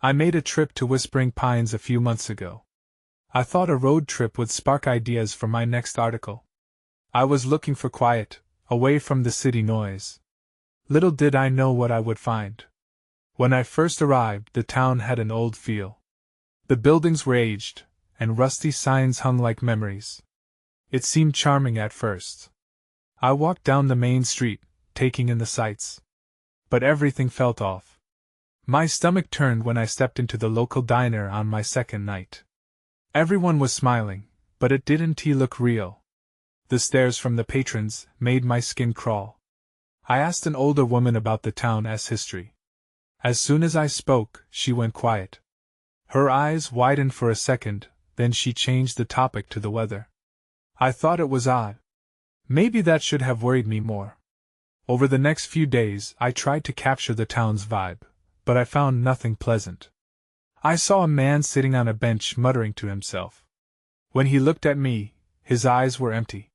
I made a trip to Whispering Pines a few months ago. I thought a road trip would spark ideas for my next article. I was looking for quiet, away from the city noise. Little did I know what I would find. When I first arrived, the town had an old feel. The buildings were aged, and rusty signs hung like memories. It seemed charming at first. I walked down the main street, taking in the sights. But everything felt off. My stomach turned when I stepped into the local diner on my second night. Everyone was smiling, but it didn't look real. The stares from the patrons made my skin crawl. I asked an older woman about the town's history. As soon as I spoke, she went quiet. Her eyes widened for a second, then she changed the topic to the weather. I thought it was odd. Maybe that should have worried me more. Over the next few days, I tried to capture the town's vibe, but I found nothing pleasant. I saw a man sitting on a bench muttering to himself. When he looked at me, his eyes were empty.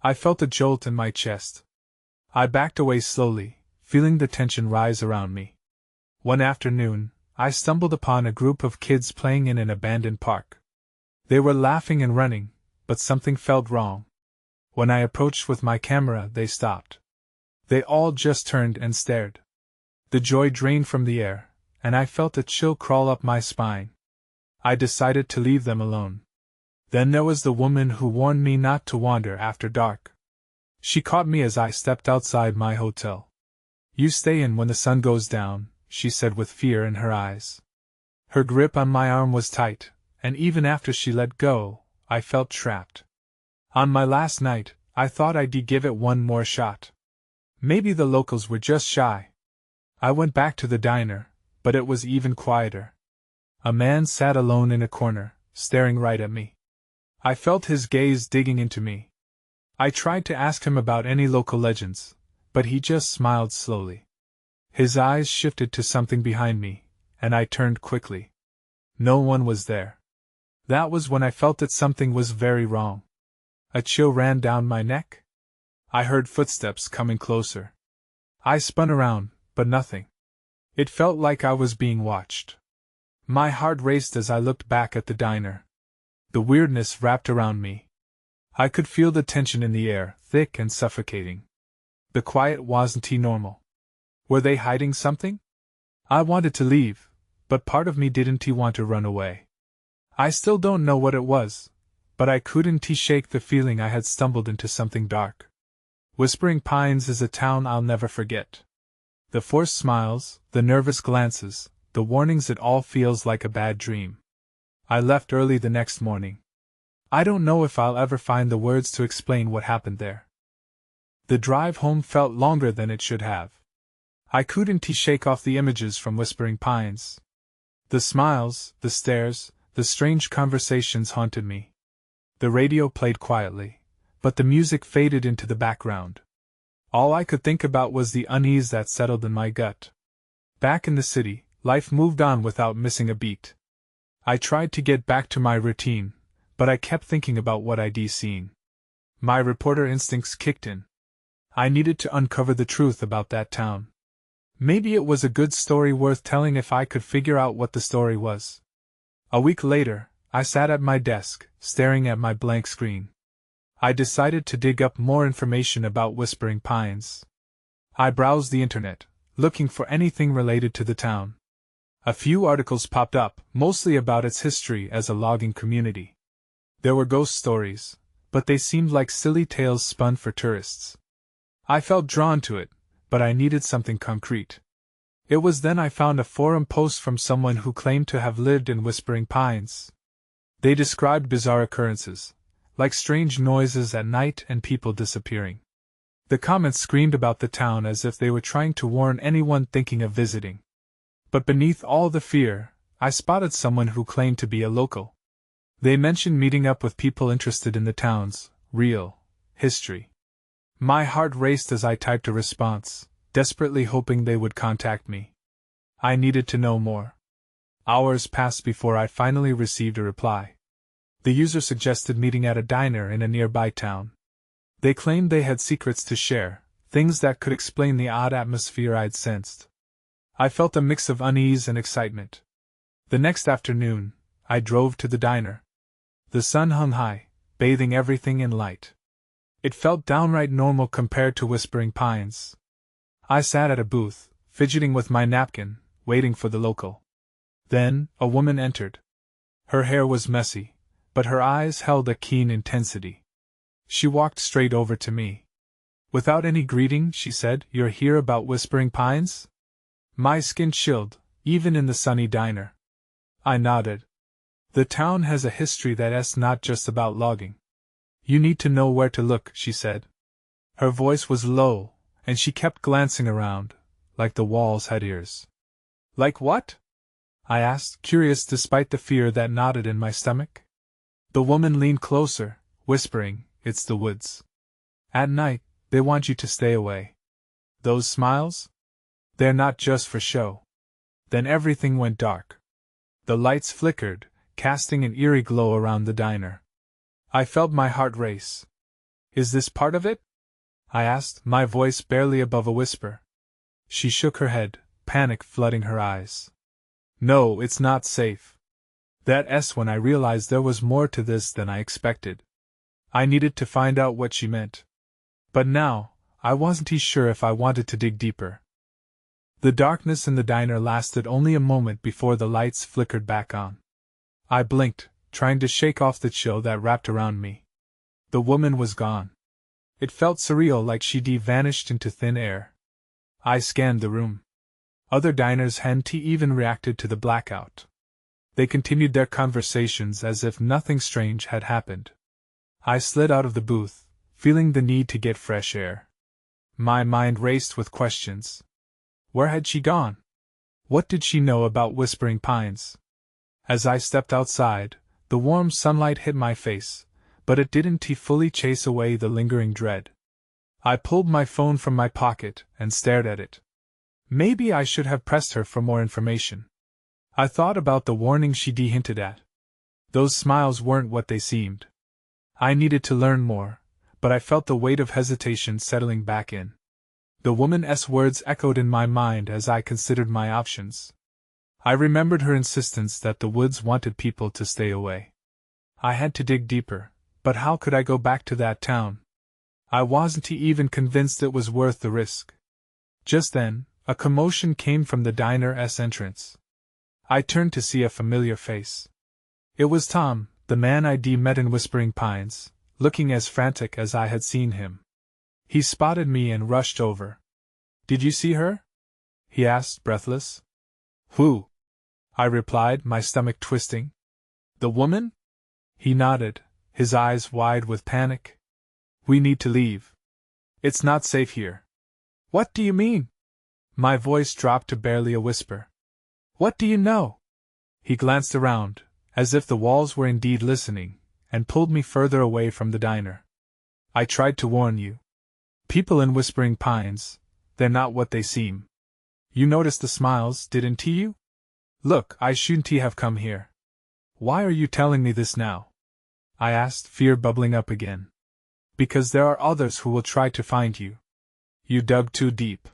I felt a jolt in my chest. I backed away slowly, feeling the tension rise around me. One afternoon, I stumbled upon a group of kids playing in an abandoned park. They were laughing and running, but something felt wrong. When I approached with my camera, they stopped. They all just turned and stared. The joy drained from the air, and I felt a chill crawl up my spine. I decided to leave them alone. Then there was the woman who warned me not to wander after dark. She caught me as I stepped outside my hotel. "You stay in when the sun goes down," she said with fear in her eyes. Her grip on my arm was tight, and even after she let go, I felt trapped. On my last night, I thought I'd give it one more shot. Maybe the locals were just shy. I went back to the diner, but it was even quieter. A man sat alone in a corner, staring right at me. I felt his gaze digging into me. I tried to ask him about any local legends, but he just smiled slowly. His eyes shifted to something behind me, and I turned quickly. No one was there. That was when I felt that something was very wrong. A chill ran down my neck. I heard footsteps coming closer. I spun around, but nothing. It felt like I was being watched. My heart raced as I looked back at the diner. The weirdness wrapped around me. I could feel the tension in the air, thick and suffocating. The quiet wasn't normal. Were they hiding something? I wanted to leave, but part of me didn't want to run away. I still don't know what it was, but I couldn't shake the feeling I had stumbled into something dark. Whispering Pines is a town I'll never forget. The forced smiles, the nervous glances, the warnings, it all feels like a bad dream. I left early the next morning. I don't know if I'll ever find the words to explain what happened there. The drive home felt longer than it should have. I couldn't shake off the images from Whispering Pines. The smiles, the stares, the strange conversations haunted me. The radio played quietly, but the music faded into the background. All I could think about was the unease that settled in my gut. Back in the city, life moved on without missing a beat. I tried to get back to my routine, but I kept thinking about what I'd seen. My reporter instincts kicked in. I needed to uncover the truth about that town. Maybe it was a good story worth telling if I could figure out what the story was. A week later, I sat at my desk, staring at my blank screen. I decided to dig up more information about Whispering Pines. I browsed the internet, looking for anything related to the town. A few articles popped up, mostly about its history as a logging community. There were ghost stories, but they seemed like silly tales spun for tourists. I felt drawn to it, but I needed something concrete. It was then I found a forum post from someone who claimed to have lived in Whispering Pines. They described bizarre occurrences, like strange noises at night and people disappearing. The comments screamed about the town as if they were trying to warn anyone thinking of visiting. But beneath all the fear, I spotted someone who claimed to be a local. They mentioned meeting up with people interested in the town's real history. My heart raced as I typed a response, desperately hoping they would contact me. I needed to know more. Hours passed before I finally received a reply. The user suggested meeting at a diner in a nearby town. They claimed they had secrets to share, things that could explain the odd atmosphere I'd sensed. I felt a mix of unease and excitement. The next afternoon, I drove to the diner. The sun hung high, bathing everything in light. It felt downright normal compared to Whispering Pines. I sat at a booth, fidgeting with my napkin, waiting for the local. Then, a woman entered. Her hair was messy, but her eyes held a keen intensity. She walked straight over to me. Without any greeting, she said, "You're here about Whispering Pines?" My skin chilled, even in the sunny diner. I nodded. The town has a history that's not just about logging. You need to know where to look, she said. Her voice was low, and she kept glancing around, like the walls had ears. Like what? I asked, curious despite the fear that knotted in my stomach. The woman leaned closer, whispering, "It's the woods. At night, they want you to stay away. Those smiles? They're not just for show." Then everything went dark. The lights flickered, casting an eerie glow around the diner. I felt my heart race. "Is this part of it?" I asked, my voice barely above a whisper. She shook her head, panic flooding her eyes. "No, it's not safe." That's when I realized there was more to this than I expected. I needed to find out what she meant. But now, I wasn't sure if I wanted to dig deeper. The darkness in the diner lasted only a moment before the lights flickered back on. I blinked, trying to shake off the chill that wrapped around me. The woman was gone. It felt surreal, like she'd vanished into thin air. I scanned the room. Other diners hadn't even reacted to the blackout. They continued their conversations as if nothing strange had happened. I slid out of the booth, feeling the need to get fresh air. My mind raced with questions. Where had she gone? What did she know about Whispering Pines? As I stepped outside, the warm sunlight hit my face, but it didn't fully chase away the lingering dread. I pulled my phone from my pocket and stared at it. Maybe I should have pressed her for more information. I thought about the warning she'd hinted at. Those smiles weren't what they seemed. I needed to learn more, but I felt the weight of hesitation settling back in. The woman's words echoed in my mind as I considered my options. I remembered her insistence that the woods wanted people to stay away. I had to dig deeper, but how could I go back to that town? I wasn't even convinced it was worth the risk. Just then, a commotion came from the diner's entrance. I turned to see a familiar face. It was Tom, the man I'd met in Whispering Pines, looking as frantic as I had seen him. He spotted me and rushed over. "Did you see her?" he asked, breathless. "Who?" I replied, my stomach twisting. "The woman?" He nodded, his eyes wide with panic. "We need to leave. It's not safe here." "What do you mean?" My voice dropped to barely a whisper. "What do you know?" He glanced around, as if the walls were indeed listening, and pulled me further away from the diner. "I tried to warn you. People in Whispering Pines, they're not what they seem. You noticed the smiles, didn't you? Look, I shouldn't have come here." "Why are you telling me this now?" I asked, fear bubbling up again. "Because there are others who will try to find you." You dug too deep.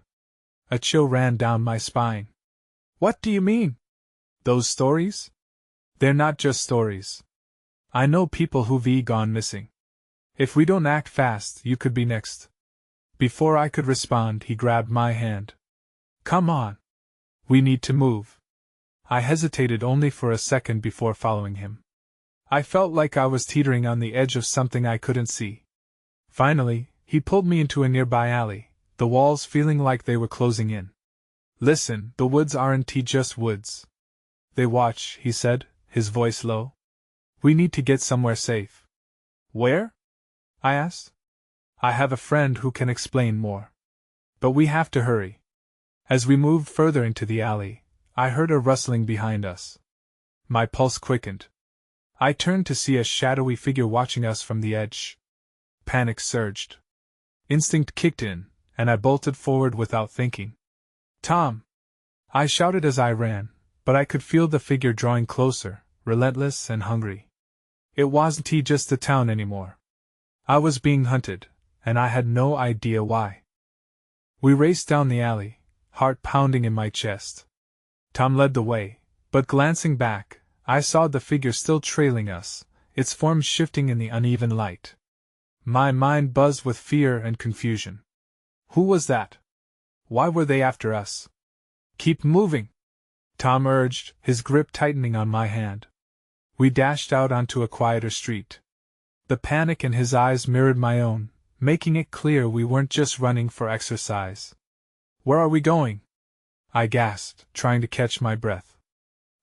A chill ran down my spine. "What do you mean?" "Those stories? They're not just stories. I know people who've gone missing. If we don't act fast, you could be next." Before I could respond, he grabbed my hand. "Come on. We need to move." I hesitated only for a second before following him. I felt like I was teetering on the edge of something I couldn't see. Finally, he pulled me into a nearby alley, the walls feeling like they were closing in. "Listen, the woods aren't just woods. They watch," he said, his voice low. "We need to get somewhere safe." "Where?" I asked. "I have a friend who can explain more. But we have to hurry." As we moved further into the alley, I heard a rustling behind us. My pulse quickened. I turned to see a shadowy figure watching us from the edge. Panic surged. Instinct kicked in, and I bolted forward without thinking. "Tom!" I shouted as I ran, but I could feel the figure drawing closer, relentless and hungry. It wasn't just the town anymore. I was being hunted, and I had no idea why. We raced down the alley, heart pounding in my chest. Tom led the way, But glancing back, I saw the figure still trailing us, its form shifting in the uneven light. My mind buzzed with fear and confusion. Who was that? Why were they after us? Keep moving, Tom urged, his grip tightening on my hand. We dashed out onto a quieter street. The panic in his eyes mirrored my own, making it clear we weren't just running for exercise. Where are we going? I gasped, trying to catch my breath.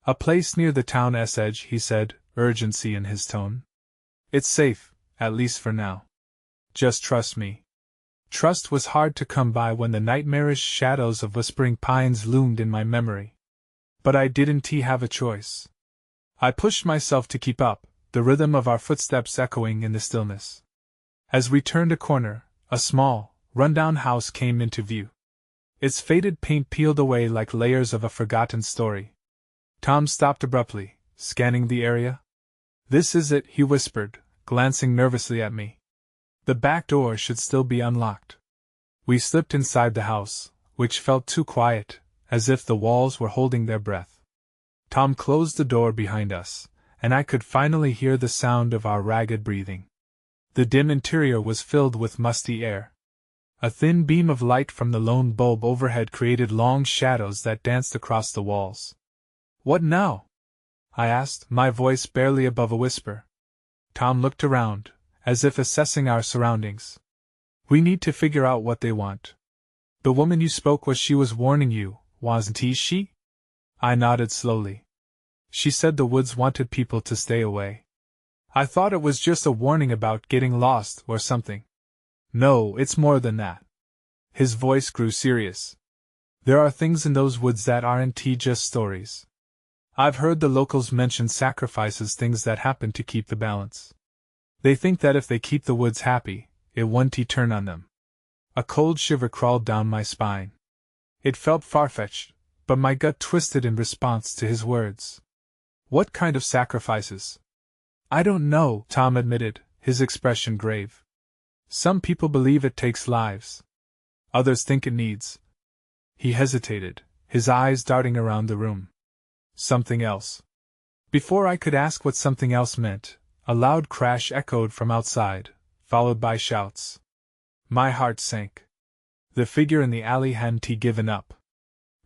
A place near the town's edge, he said, urgency in his tone. It's safe, at least for now. Just trust me. Trust was hard to come by when the nightmarish shadows of whispering pines loomed in my memory. But I didn't have a choice. I pushed myself to keep up, the rhythm of our footsteps echoing in the stillness. As we turned a corner, a small, run-down house came into view. Its faded paint peeled away like layers of a forgotten story. Tom stopped abruptly, scanning the area. This is it, he whispered, glancing nervously at me. The back door should still be unlocked. We slipped inside the house, which felt too quiet, as if the walls were holding their breath. Tom closed the door behind us, and I could finally hear the sound of our ragged breathing. The dim interior was filled with musty air. A thin beam of light from the lone bulb overhead created long shadows that danced across the walls. What now? I asked, my voice barely above a whisper. Tom looked around, as if assessing our surroundings. We need to figure out what they want. The woman you spoke was she was warning you, wasn't she? I nodded slowly. She said the woods wanted people to stay away. I thought it was just a warning about getting lost or something. No, it's more than that. His voice grew serious. There are things in those woods that aren't just stories. I've heard the locals mention sacrifices, things that happen to keep the balance. They think that if they keep the woods happy, it won't turn on them. A cold shiver crawled down my spine. It felt far-fetched, but my gut twisted in response to his words. What kind of sacrifices? I don't know, Tom admitted, his expression grave. Some people believe it takes lives. Others think it needs. He hesitated, his eyes darting around the room. Something else. Before I could ask what something else meant, a loud crash echoed from outside, followed by shouts. My heart sank. The figure in the alley hadn't given up.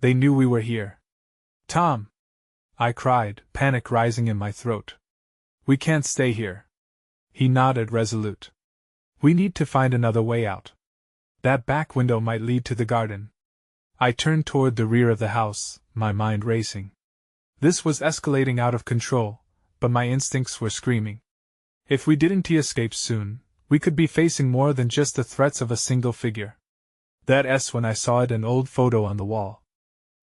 They knew we were here. Tom! I cried, panic rising in my throat. We can't stay here. He nodded, resolute. We need to find another way out. That back window might lead to the garden. I turned toward the rear of the house, my mind racing. This was escalating out of control, but my instincts were screaming. If we didn't escape soon, we could be facing more than just the threats of a single figure. That's when I saw an old photo on the wall.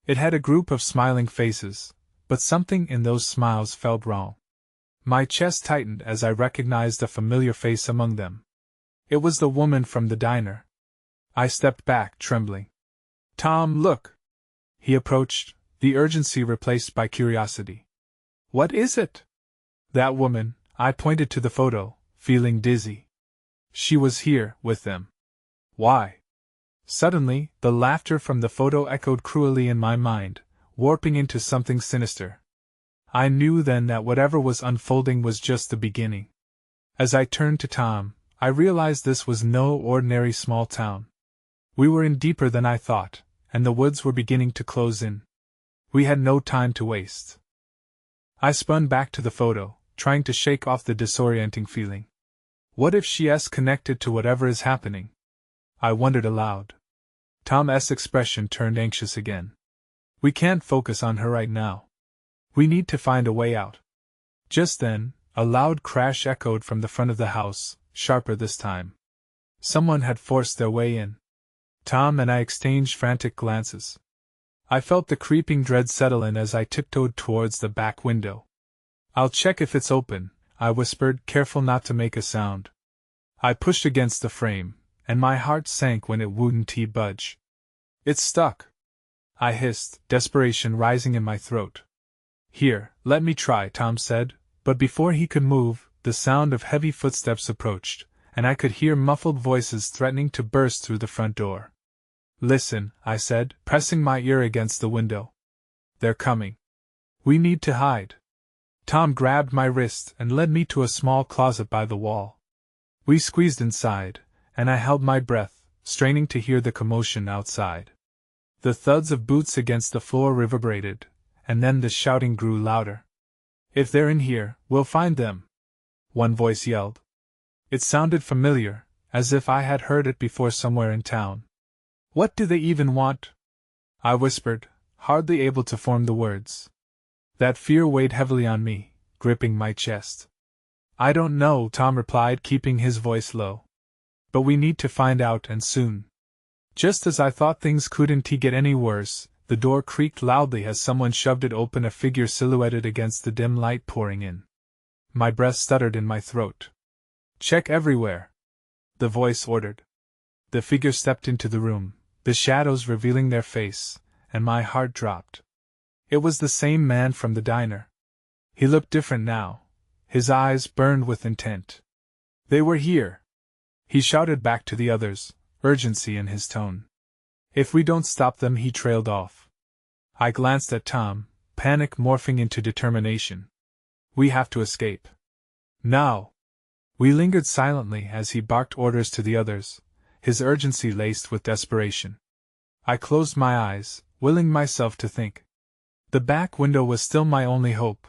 It had a group of smiling faces, but something in those smiles felt wrong. My chest tightened as I recognized a familiar face among them. It was the woman from the diner. I stepped back, trembling. Tom, look! He approached, the urgency replaced by curiosity. What is it? That woman, I pointed to the photo, feeling dizzy. She was here, with them. Why? Suddenly, the laughter from the photo echoed cruelly in my mind, warping into something sinister. I knew then that whatever was unfolding was just the beginning. As I turned to Tom, I realized this was no ordinary small town. We were in deeper than I thought, and the woods were beginning to close in. We had no time to waste. I spun back to the photo, trying to shake off the disorienting feeling. What if she's connected to whatever is happening? I wondered aloud. Tom's expression turned anxious again. We can't focus on her right now. We need to find a way out. Just then, a loud crash echoed from the front of the house, sharper this time. Someone had forced their way in. Tom and I exchanged frantic glances. I felt the creeping dread settle in as I tiptoed towards the back window. I'll check if it's open, I whispered, careful not to make a sound. I pushed against the frame, and my heart sank when it wouldn't budge. It's stuck, I hissed, desperation rising in my throat. Here, let me try, Tom said, but before he could move, the sound of heavy footsteps approached, and I could hear muffled voices threatening to burst through the front door. Listen, I said, pressing my ear against the window. They're coming. We need to hide. Tom grabbed my wrist and led me to a small closet by the wall. We squeezed inside, and I held my breath, straining to hear the commotion outside. The thuds of boots against the floor reverberated, and then the shouting grew louder. "If they're in here, we'll find them," one voice yelled. It sounded familiar, as if I had heard it before somewhere in town. "What do they even want?" I whispered, hardly able to form the words. That fear weighed heavily on me, gripping my chest. "I don't know," Tom replied, keeping his voice low. "But we need to find out, and soon." Just as I thought things couldn't get any worse, the door creaked loudly as someone shoved it open, a figure silhouetted against the dim light pouring in. My breath stuttered in my throat. "Check everywhere," the voice ordered. The figure stepped into the room, the shadows revealing their face, and my heart dropped. It was the same man from the diner. He looked different now. His eyes burned with intent. "They were here," he shouted back to the others, urgency in his tone. "If we don't stop them," he trailed off. I glanced at Tom, panic morphing into determination. "We have to escape. Now!" We lingered silently as he barked orders to the others, his urgency laced with desperation. I closed my eyes, willing myself to think. The back window was still my only hope,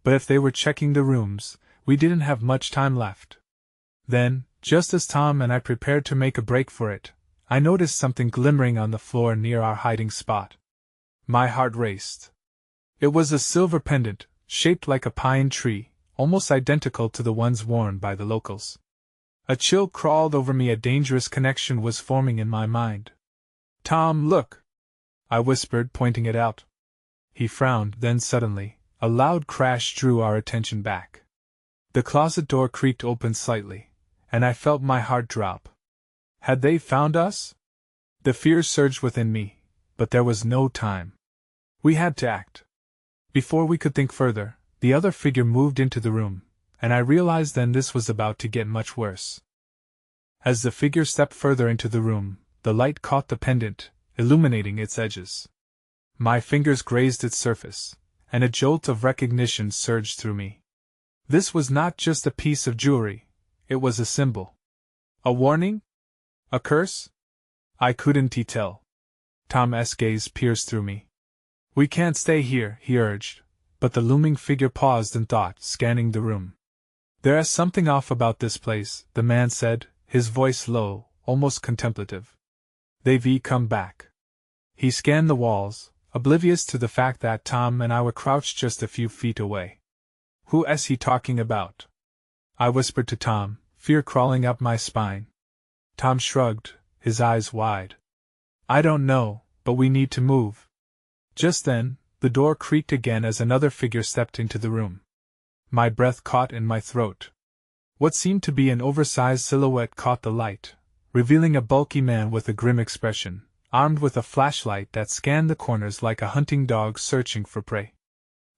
but if they were checking the rooms, we didn't have much time left. Then, just as Tom and I prepared to make a break for it, I noticed something glimmering on the floor near our hiding spot. My heart raced. It was a silver pendant, shaped like a pine tree, almost identical to the ones worn by the locals. A chill crawled over me, a dangerous connection was forming in my mind. "Tom, look!" I whispered, pointing it out. He frowned, then suddenly, a loud crash drew our attention back. The closet door creaked open slightly, and I felt my heart drop. Had they found us? The fear surged within me, but there was no time. We had to act. Before we could think further, the other figure moved into the room, and I realized then this was about to get much worse. As the figure stepped further into the room, the light caught the pendant, illuminating its edges. My fingers grazed its surface, and a jolt of recognition surged through me. This was not just a piece of jewelry, it was a symbol. A warning? A curse? I couldn't tell. Tom's gaze pierced through me. "We can't stay here," he urged, but the looming figure paused in thought, scanning the room. "There is something off about this place," the man said, his voice low, almost contemplative. "They've come back." He scanned the walls, oblivious to the fact that Tom and I were crouched just a few feet away. "Who is he talking about?" I whispered to Tom, fear crawling up my spine. Tom shrugged, his eyes wide. "I don't know, but we need to move." Just then, the door creaked again as another figure stepped into the room. My breath caught in my throat. What seemed to be an oversized silhouette caught the light, revealing a bulky man with a grim expression, armed with a flashlight that scanned the corners like a hunting dog searching for prey.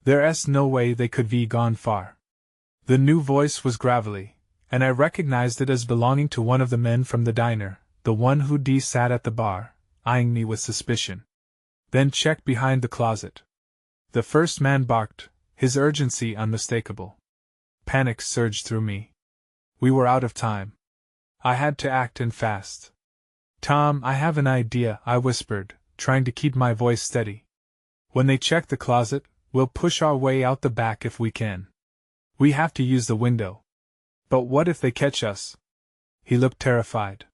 "There's no way they could be gone far." The new voice was gravelly, and I recognized it as belonging to one of the men from the diner, the one who sat at the bar, eyeing me with suspicion. "Then check behind the closet." The first man barked, his urgency unmistakable. Panic surged through me. We were out of time. I had to act, and fast. "Tom, I have an idea," I whispered, trying to keep my voice steady. "When they check the closet, we'll push our way out the back if we can. We have to use the window." "But what if they catch us?" He looked terrified.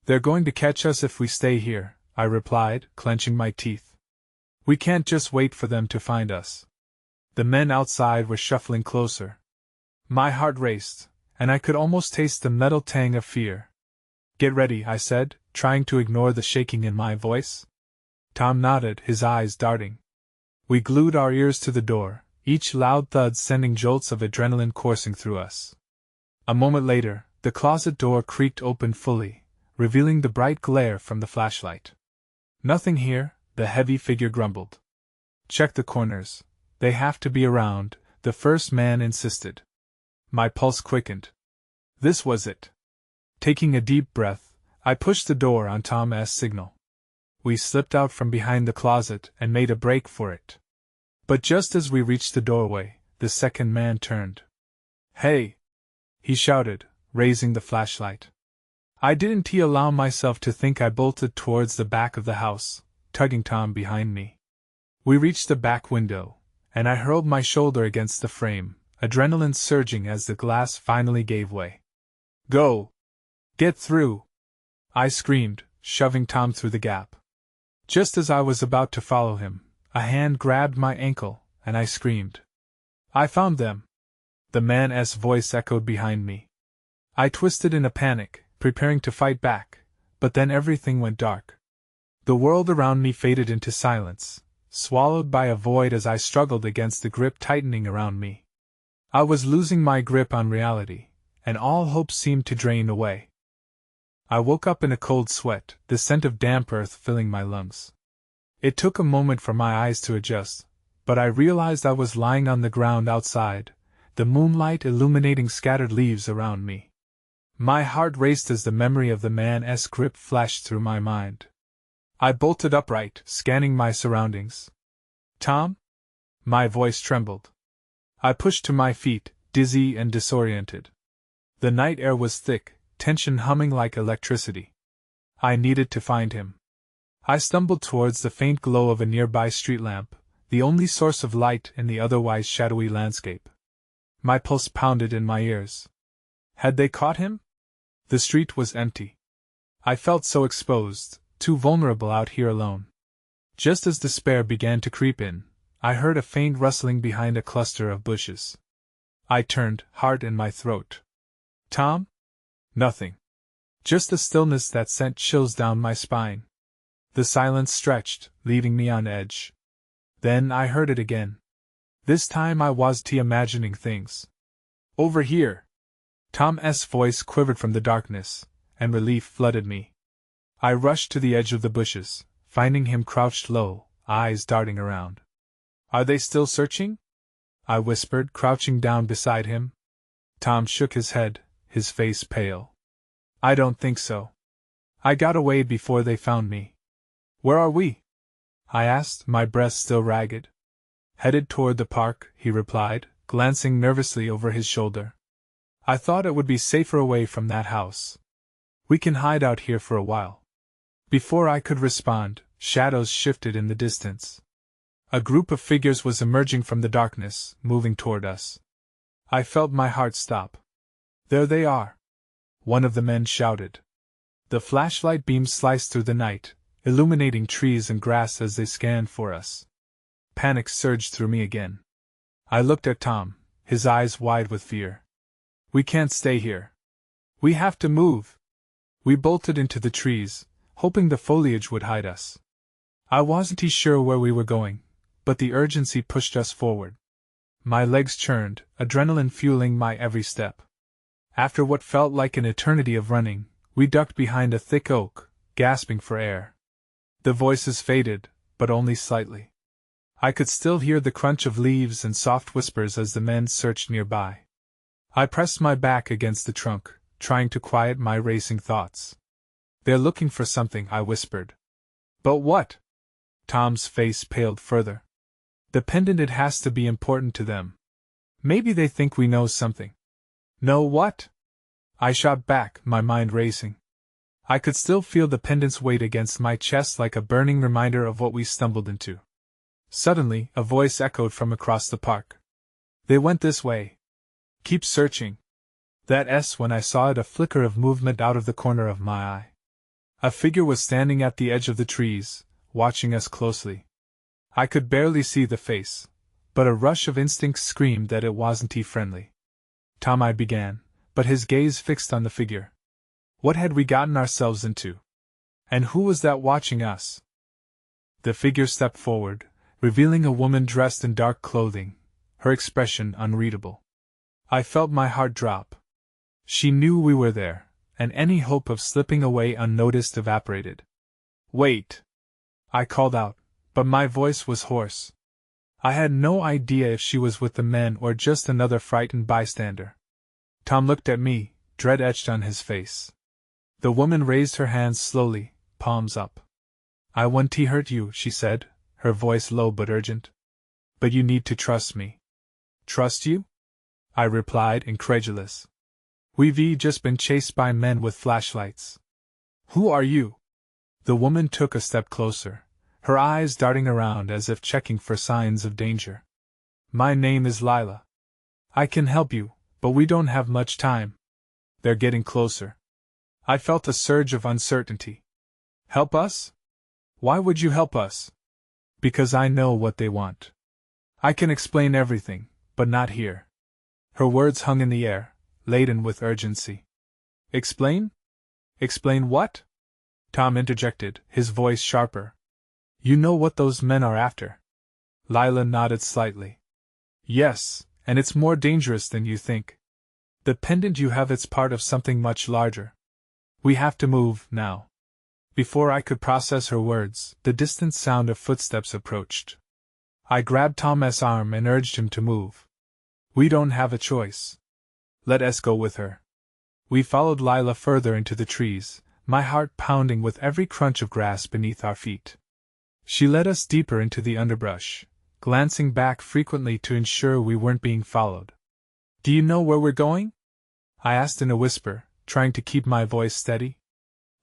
"They're going to catch us if we stay here," I replied, clenching my teeth. "We can't just wait for them to find us." The men outside were shuffling closer. My heart raced, and I could almost taste the metal tang of fear. "Get ready," I said, trying to ignore the shaking in my voice. Tom nodded, his eyes darting. We glued our ears to the door, each loud thud sending jolts of adrenaline coursing through us. A moment later, the closet door creaked open fully, revealing the bright glare from the flashlight. "Nothing here," the heavy figure grumbled. "Check the corners. They have to be around," the first man insisted. My pulse quickened. This was it. Taking a deep breath, I pushed the door on Tom's signal. We slipped out from behind the closet and made a break for it. But just as we reached the doorway, the second man turned. "Hey!" he shouted, raising the flashlight. I didn't allow myself to think. I bolted towards the back of the house, tugging Tom behind me. We reached the back window, and I hurled my shoulder against the frame, adrenaline surging as the glass finally gave way. "Go! Get through!" I screamed, shoving Tom through the gap. Just as I was about to follow him, a hand grabbed my ankle, and I screamed. "I found them!" The man's voice echoed behind me. I twisted in a panic, preparing to fight back, but then everything went dark. The world around me faded into silence, swallowed by a void as I struggled against the grip tightening around me. I was losing my grip on reality, and all hope seemed to drain away. I woke up in a cold sweat, the scent of damp earth filling my lungs. It took a moment for my eyes to adjust, but I realized I was lying on the ground outside, the moonlight illuminating scattered leaves around me. My heart raced as the memory of the man's grip flashed through my mind. I bolted upright, scanning my surroundings. "Tom?" My voice trembled. I pushed to my feet, dizzy and disoriented. The night air was thick, tension humming like electricity. I needed to find him. I stumbled towards the faint glow of a nearby street lamp, the only source of light in the otherwise shadowy landscape. My pulse pounded in my ears. Had they caught him? The street was empty. I felt so exposed, too vulnerable out here alone. Just as despair began to creep in, I heard a faint rustling behind a cluster of bushes. I turned, heart in my throat. "Tom?" Nothing. Just a stillness that sent chills down my spine. The silence stretched, leaving me on edge. Then I heard it again. This time I wasn't imagining things. "Over here!" Tom's voice quivered from the darkness, and relief flooded me. I rushed to the edge of the bushes, finding him crouched low, eyes darting around. "Are they still searching?" I whispered, crouching down beside him. Tom shook his head, his face pale. "I don't think so. I got away before they found me." "Where are we?" I asked, my breath still ragged. "Headed toward the park," he replied, glancing nervously over his shoulder. "I thought it would be safer away from that house. We can hide out here for a while." Before I could respond, shadows shifted in the distance. A group of figures was emerging from the darkness, moving toward us. I felt my heart stop. "There they are!" one of the men shouted. The flashlight beams sliced through the night, illuminating trees and grass as they scanned for us. Panic surged through me again. I looked at Tom, his eyes wide with fear. "We can't stay here. We have to move." We bolted into the trees, hoping the foliage would hide us. I wasn't sure where we were going, but the urgency pushed us forward. My legs churned, adrenaline fueling my every step. After what felt like an eternity of running, we ducked behind a thick oak, gasping for air. The voices faded, but only slightly. I could still hear the crunch of leaves and soft whispers as the men searched nearby. I pressed my back against the trunk, trying to quiet my racing thoughts. "They're looking for something," I whispered. "But what?" Tom's face paled further. "The pendant, it has to be important to them. Maybe they think we know something." "Know what?" I shot back, my mind racing. I could still feel the pendant's weight against my chest like a burning reminder of what we stumbled into. Suddenly, a voice echoed from across the park. "They went this way. Keep searching." That's when I saw it, a flicker of movement out of the corner of my eye. A figure was standing at the edge of the trees, watching us closely. I could barely see the face, but a rush of instinct screamed that it wasn't friendly. "Tom," I began, but his gaze fixed on the figure. What had we gotten ourselves into? And who was that watching us? The figure stepped forward, revealing a woman dressed in dark clothing, her expression unreadable. I felt my heart drop. She knew we were there, and any hope of slipping away unnoticed evaporated. "Wait!" I called out, but my voice was hoarse. I had no idea if she was with the men or just another frightened bystander. Tom looked at me, dread etched on his face. The woman raised her hands slowly, palms up. "I won't hurt you," she said, her voice low but urgent. But you need to trust me. Trust you? I replied, incredulous. We've just been chased by men with flashlights. Who are you? The woman took a step closer, her eyes darting around as if checking for signs of danger. My name is Lila. I can help you, but we don't have much time. They're getting closer. I felt a surge of uncertainty. Help us? Why would you help us? Because I know what they want. I can explain everything, but not here. Her words hung in the air, laden with urgency. Explain? Explain what? Tom interjected, his voice sharper. You know what those men are after. Lila nodded slightly. Yes, and it's more dangerous than you think. The pendant you have, it's part of something much larger. We have to move, now. Before I could process her words, the distant sound of footsteps approached. I grabbed Tom's arm and urged him to move. We don't have a choice. Let us go with her. We followed Lila further into the trees, my heart pounding with every crunch of grass beneath our feet. She led us deeper into the underbrush, glancing back frequently to ensure we weren't being followed. Do you know where we're going? I asked in a whisper, trying to keep my voice steady.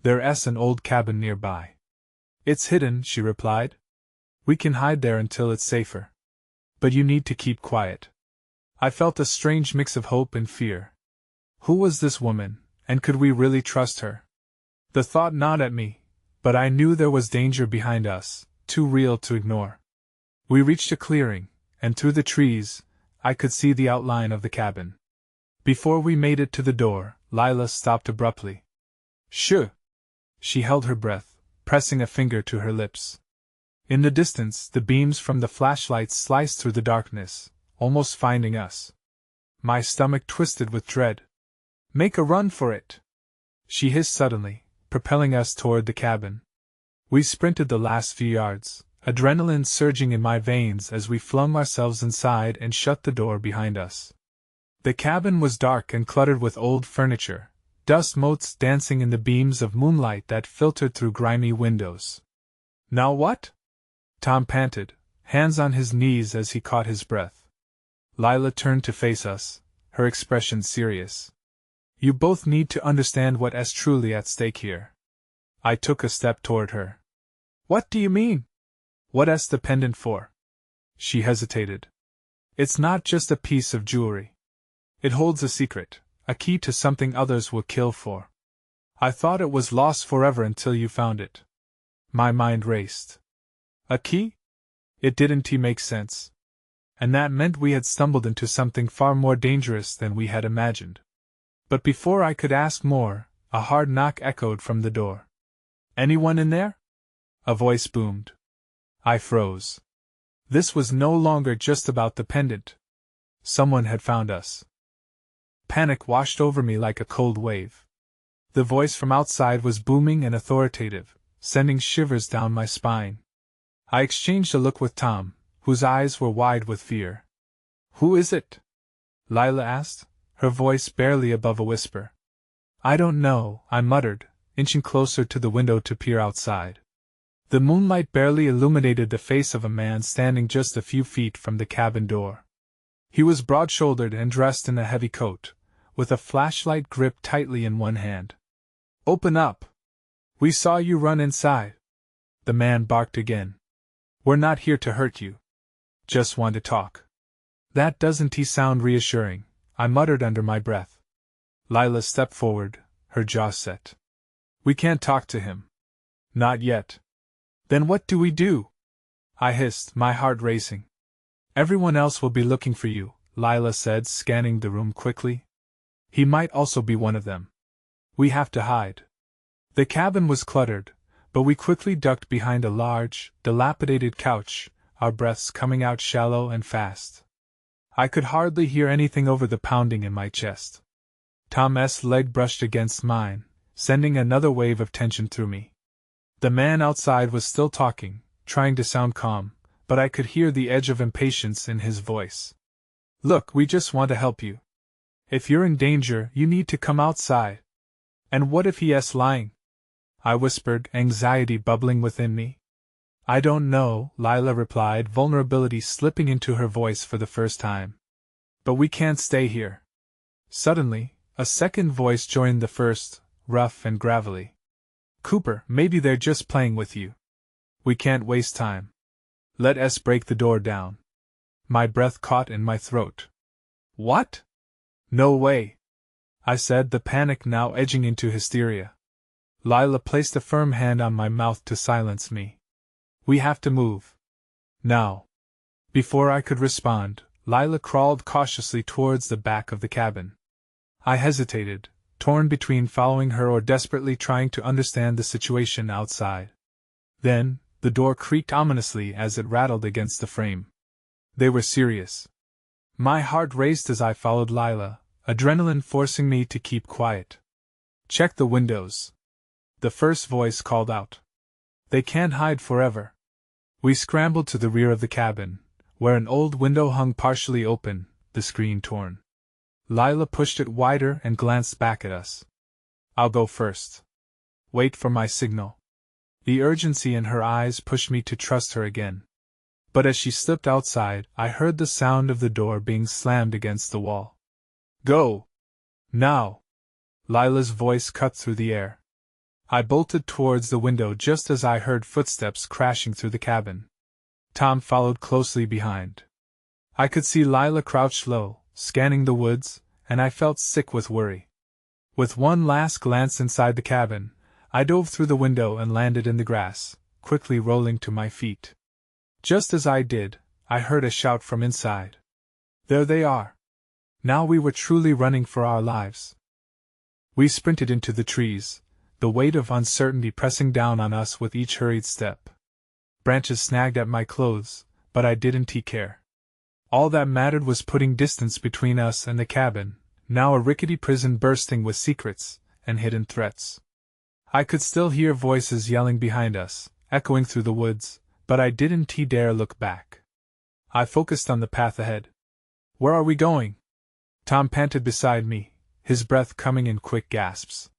There's an old cabin nearby. It's hidden, she replied. We can hide there until it's safer. But you need to keep quiet. I felt a strange mix of hope and fear. Who was this woman, and could we really trust her? The thought gnawed at me, but I knew there was danger behind us, too real to ignore. We reached a clearing, and through the trees, I could see the outline of the cabin. Before we made it to the door, Lila stopped abruptly. Shh! She held her breath, pressing a finger to her lips. In the distance, the beams from the flashlights sliced through the darkness, almost finding us. My stomach twisted with dread. Make a run for it! She hissed suddenly, propelling us toward the cabin. We sprinted the last few yards, adrenaline surging in my veins as we flung ourselves inside and shut the door behind us. The cabin was dark and cluttered with old furniture, dust motes dancing in the beams of moonlight that filtered through grimy windows. Now what? Tom panted, hands on his knees as he caught his breath. Lila turned to face us, her expression serious. You both need to understand what's truly at stake here. I took a step toward her. What do you mean? What's the pendant for? She hesitated. It's not just a piece of jewelry. It holds a secret, a key to something others will kill for. I thought it was lost forever until you found it. My mind raced. A key? It didn't make sense. And that meant we had stumbled into something far more dangerous than we had imagined. But before I could ask more, a hard knock echoed from the door. Anyone in there? A voice boomed. I froze. This was no longer just about the pendant. Someone had found us. Panic washed over me like a cold wave. The voice from outside was booming and authoritative, sending shivers down my spine. I exchanged a look with Tom, whose eyes were wide with fear. Who is it? Lila asked, her voice barely above a whisper. I don't know, I muttered, inching closer to the window to peer outside. The moonlight barely illuminated the face of a man standing just a few feet from the cabin door. He was broad-shouldered and dressed in a heavy coat, with a flashlight gripped tightly in one hand. Open up! We saw you run inside. The man barked again. We're not here to hurt you. Just want to talk. That doesn't sound reassuring, I muttered under my breath. Lila stepped forward, her jaw set. We can't talk to him. Not yet. Then what do we do? I hissed, my heart racing. Everyone else will be looking for you, Lila said, scanning the room quickly. He might also be one of them. We have to hide. The cabin was cluttered, but we quickly ducked behind a large, dilapidated couch, our breaths coming out shallow and fast. I could hardly hear anything over the pounding in my chest. Tom's leg brushed against mine, sending another wave of tension through me. The man outside was still talking, trying to sound calm, but I could hear the edge of impatience in his voice. Look, we just want to help you. If you're in danger, you need to come outside. And what if he's lying? I whispered, anxiety bubbling within me. I don't know, Lila replied, vulnerability slipping into her voice for the first time. But we can't stay here. Suddenly, a second voice joined the first, rough and gravelly. Cooper, maybe they're just playing with you. We can't waste time. Let us break the door down. My breath caught in my throat. What? No way, I said, the panic now edging into hysteria. Lila placed a firm hand on my mouth to silence me. We have to move. Now. Before I could respond, Lila crawled cautiously towards the back of the cabin. I hesitated, torn between following her or desperately trying to understand the situation outside. Then, the door creaked ominously as it rattled against the frame. They were serious. My heart raced as I followed Lila, adrenaline forcing me to keep quiet. Check the windows. The first voice called out. They can't hide forever. We scrambled to the rear of the cabin, where an old window hung partially open, the screen torn. Lila pushed it wider and glanced back at us. I'll go first. Wait for my signal. The urgency in her eyes pushed me to trust her again. But as she slipped outside, I heard the sound of the door being slammed against the wall. Go! Now! Lila's voice cut through the air. I bolted towards the window just as I heard footsteps crashing through the cabin. Tom followed closely behind. I could see Lila crouched low, scanning the woods, and I felt sick with worry. With one last glance inside the cabin, I dove through the window and landed in the grass, quickly rolling to my feet. Just as I did, I heard a shout from inside. There they are! Now we were truly running for our lives. We sprinted into the trees, the weight of uncertainty pressing down on us with each hurried step. Branches snagged at my clothes, but I didn't care. All that mattered was putting distance between us and the cabin, now a rickety prison bursting with secrets and hidden threats. I could still hear voices yelling behind us, echoing through the woods, but I didn't dare look back. I focused on the path ahead. Where are we going? Tom panted beside me, his breath coming in quick gasps.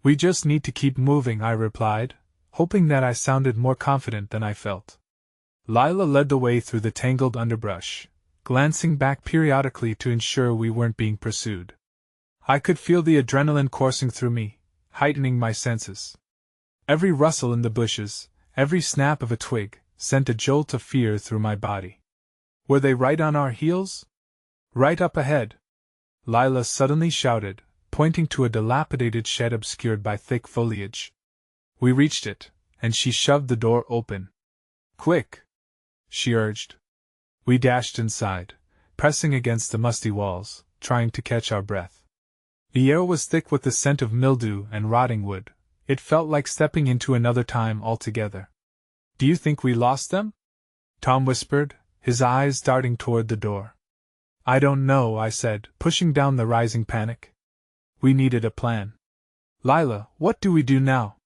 We just need to keep moving, I replied, hoping that I sounded more confident than I felt. Lila led the way through the tangled underbrush, glancing back periodically to ensure we weren't being pursued. I could feel the adrenaline coursing through me, heightening my senses. Every rustle in the bushes, every snap of a twig, sent a jolt of fear through my body. Were they right on our heels? Right up ahead! Lila suddenly shouted, pointing to a dilapidated shed obscured by thick foliage. We reached it, and she shoved the door open. Quick! She urged. We dashed inside, pressing against the musty walls, trying to catch our breath. The air was thick with the scent of mildew and rotting wood. It felt like stepping into another time altogether. Do you think we lost them? Tom whispered, his eyes darting toward the door. I don't know, I said, pushing down the rising panic. We needed a plan. Lila, what do we do now?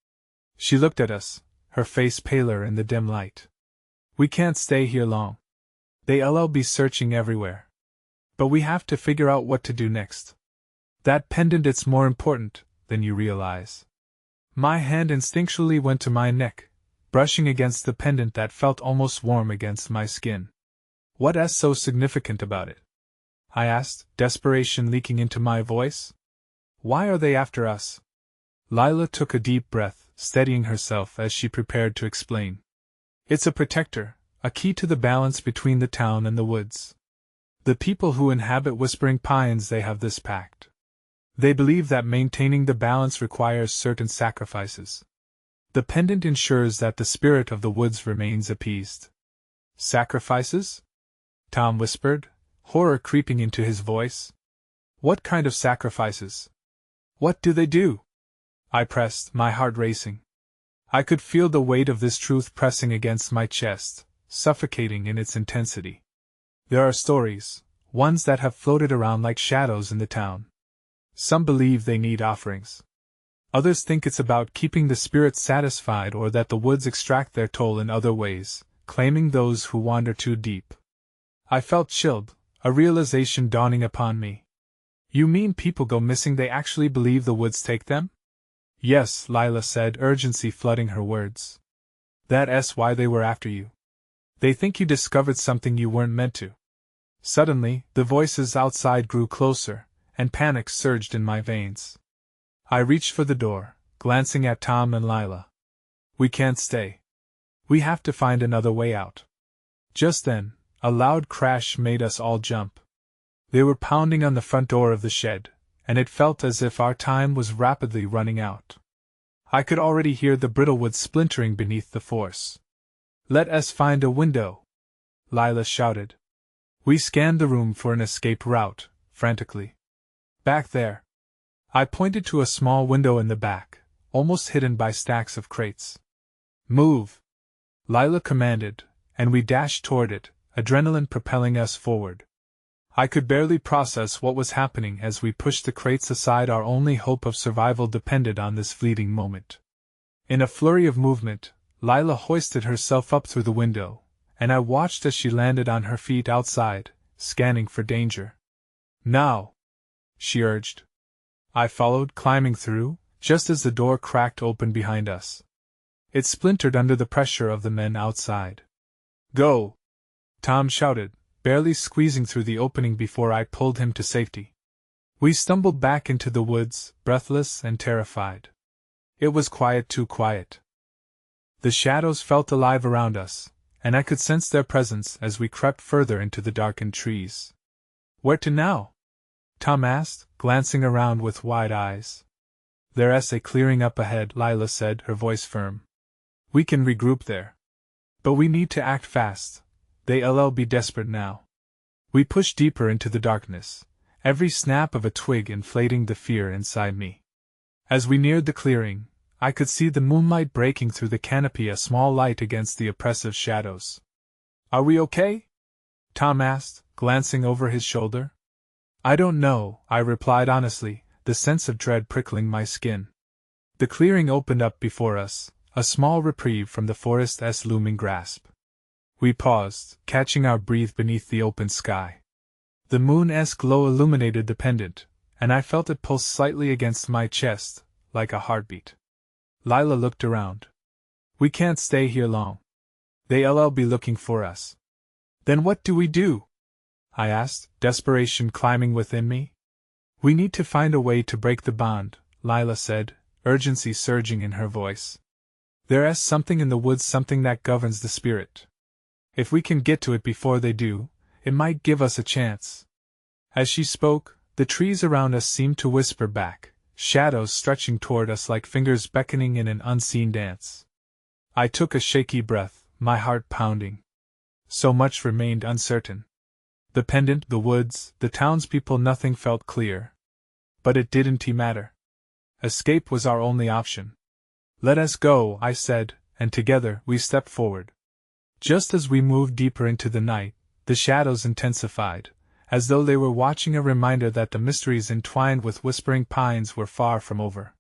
She looked at us, her face paler in the dim light. We can't stay here long. They'll be searching everywhere. But we have to figure out what to do next. That pendant, it's more important than you realize. My hand instinctually went to my neck, brushing against the pendant that felt almost warm against my skin. What's so significant about it? I asked, desperation leaking into my voice. Why are they after us? Lila took a deep breath, steadying herself as she prepared to explain. It's a protector, a key to the balance between the town and the woods. The people who inhabit Whispering Pines, they have this pact. They believe that maintaining the balance requires certain sacrifices. The pendant ensures that the spirit of the woods remains appeased. Sacrifices? Tom whispered, horror creeping into his voice. What kind of sacrifices? What do they do? I pressed, my heart racing. I could feel the weight of this truth pressing against my chest, suffocating in its intensity. There are stories, ones that have floated around like shadows in the town. Some believe they need offerings. Others think it's about keeping the spirits satisfied, or that the woods extract their toll in other ways, claiming those who wander too deep. I felt chilled, a realization dawning upon me. You mean people go missing, they actually believe the woods take them? Yes, Lila said, urgency flooding her words. That's why they were after you. They think you discovered something you weren't meant to. Suddenly, the voices outside grew closer, and panic surged in my veins. I reached for the door, glancing at Tom and Lila. We can't stay. We have to find another way out. Just then, a loud crash made us all jump. They were pounding on the front door of the shed, and it felt as if our time was rapidly running out. I could already hear the brittle wood splintering beneath the force. Let us find a window, Lila shouted. We scanned the room for an escape route, frantically. Back there. I pointed to a small window in the back, almost hidden by stacks of crates. Move! Lila commanded, and we dashed toward it, adrenaline propelling us forward. I could barely process what was happening as we pushed the crates aside. Our only hope of survival depended on this fleeting moment. In a flurry of movement, Lila hoisted herself up through the window, and I watched as she landed on her feet outside, scanning for danger. Now! She urged. I followed, climbing through, just as the door cracked open behind us. It splintered under the pressure of the men outside. Go! Tom shouted, barely squeezing through the opening before I pulled him to safety. We stumbled back into the woods, breathless and terrified. It was quiet, too quiet. The shadows felt alive around us, and I could sense their presence as we crept further into the darkened trees. Where to now? Tom asked, glancing around with wide eyes. There's a clearing up ahead, Lila said, her voice firm. We can regroup there. But we need to act fast. They'll be desperate now. We pushed deeper into the darkness, every snap of a twig inflating the fear inside me. As we neared the clearing, I could see the moonlight breaking through the canopy, a small light against the oppressive shadows. Are we okay? Tom asked, glancing over his shoulder. I don't know, I replied honestly, the sense of dread prickling my skin. The clearing opened up before us, a small reprieve from the forest's looming grasp. We paused, catching our breath beneath the open sky. The moon's glow illuminated the pendant, and I felt it pulse slightly against my chest, like a heartbeat. Lila looked around. We can't stay here long. They'll be looking for us. Then what do we do? I asked, desperation climbing within me. We need to find a way to break the bond, Lila said, urgency surging in her voice. There's something in the woods, something that governs the spirit. If we can get to it before they do, it might give us a chance. As she spoke, the trees around us seemed to whisper back, shadows stretching toward us like fingers beckoning in an unseen dance. I took a shaky breath, my heart pounding. So much remained uncertain. The pendant, the woods, the townspeople, nothing felt clear. But it didn't matter. Escape was our only option. Let us go, I said, and together we stepped forward. Just as we moved deeper into the night, the shadows intensified, as though they were watching, a reminder that the mysteries entwined with whispering pines were far from over.